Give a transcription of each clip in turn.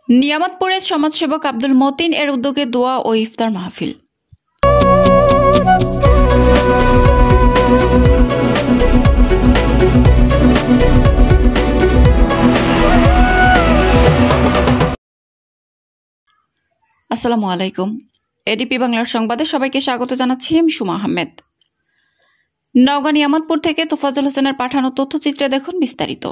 নিয়ামতপুরের সমাজসেবক আব্দুল মতিন এর উদ্যোগে দোয়া ও ইফতার মাহফিল। আসসালামু আলাইকুম। এডিপি বাংলার সংবাদে সবাইকে স্বাগত জানাচ্ছি। আমি সুমা আহমেদ। নওগাঁ নিয়ামতপুর থেকে তোফাজ্জল হোসেনের পাঠানো তথ্যচিত্রে দেখুন বিস্তারিত।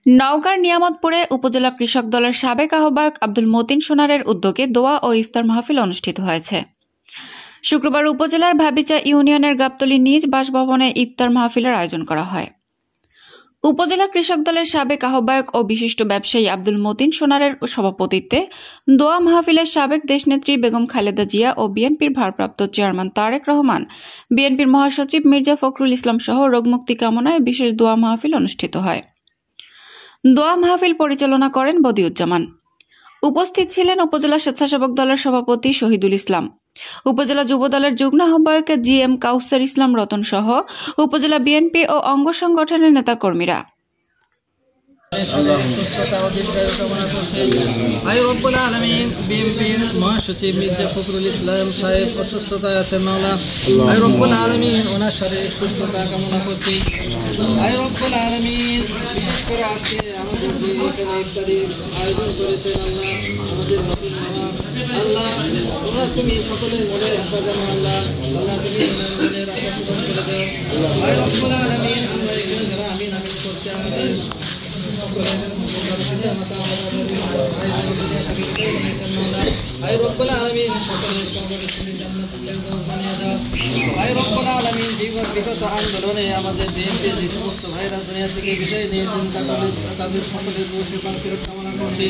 নওগাঁর নিয়ামতপুরে উপজেলা কৃষক দলের সাবেক আহ্বায়ক আব্দুল মতিন সোনারের উদ্যোগে দোয়া ও ইফতার মাহফিল অনুষ্ঠিত হয়েছে। শুক্রবার উপজেলার ভাবিচা ইউনিয়নের গাবতলী নিজ বাসভবনে ইফতার মাহফিলের আয়োজন করা হয়। উপজেলা কৃষক দলের সাবেক আহ্বায়ক ও বিশিষ্ট ব্যবসায়ী আব্দুল মতিন সোনারের সভাপতিত্বে দোয়া মাহফিলের সাবেক দেশনেত্রী বেগম খালেদা জিয়া ও বিএনপির ভারপ্রাপ্ত চেয়ারম্যান তারেক রহমান, বিএনপির মহাসচিব মির্জা ফখরুল ইসলাম সহ রোগমুক্তি কামনায় বিশেষ দোয়া মাহফিল অনুষ্ঠিত হয়। দোয়া মাহফিল পরিচালনা করেন বদিউজ্জামান। উপস্থিত ছিলেন উপজেলা স্বেচ্ছাসেবক দলের সভাপতি শহীদুল ইসলাম, উপজেলা যুব দলের যুগ্ম আহ্বায়ক জিএম কাউসার ইসলাম রতন সহ উপজেলা বিএনপি ও অঙ্গ সংগঠনের নেতাকর্মীরা। বিএনপির মহাসচিব মির্জা ফখরুল ইসলাম সাহেব অসুস্থতায় আছেন মাওলা, আয় রব্বুল আলামিন ওনার শারীরিক সুস্থতা কামনা করছি। আয় রব্বুল আলামিন বিশেষ করে আজকে আমাদের যে এখানে ইফতারির আয়োজন করেছেন আল্লাহ, আমাদের নবীন বাবা আল্লাহ, তোমরা তুমি সকলের মনের আশা জানো আল্লাহ, আল্লাহ তুমি মনের আশা পূরণ করে দাও। আয় রব্বুল আলামিন আমরা এখানে যারা আমিন আমিন করছি আমাদের আয় রব্বুল আলামিন সকলের কবরে তুমি জান্নাতুল ফেরদাউস বানিয়ে দাও। আয় রব্বুল আলামিন বিগত আন্দোলনে আমাদের বিএনপির যে সমস্ত ভাইরা দুনিয়া থেকে বিদায় নিয়েছেন তাদের সকলের রূহ মাগফিরাত কামনা করছি।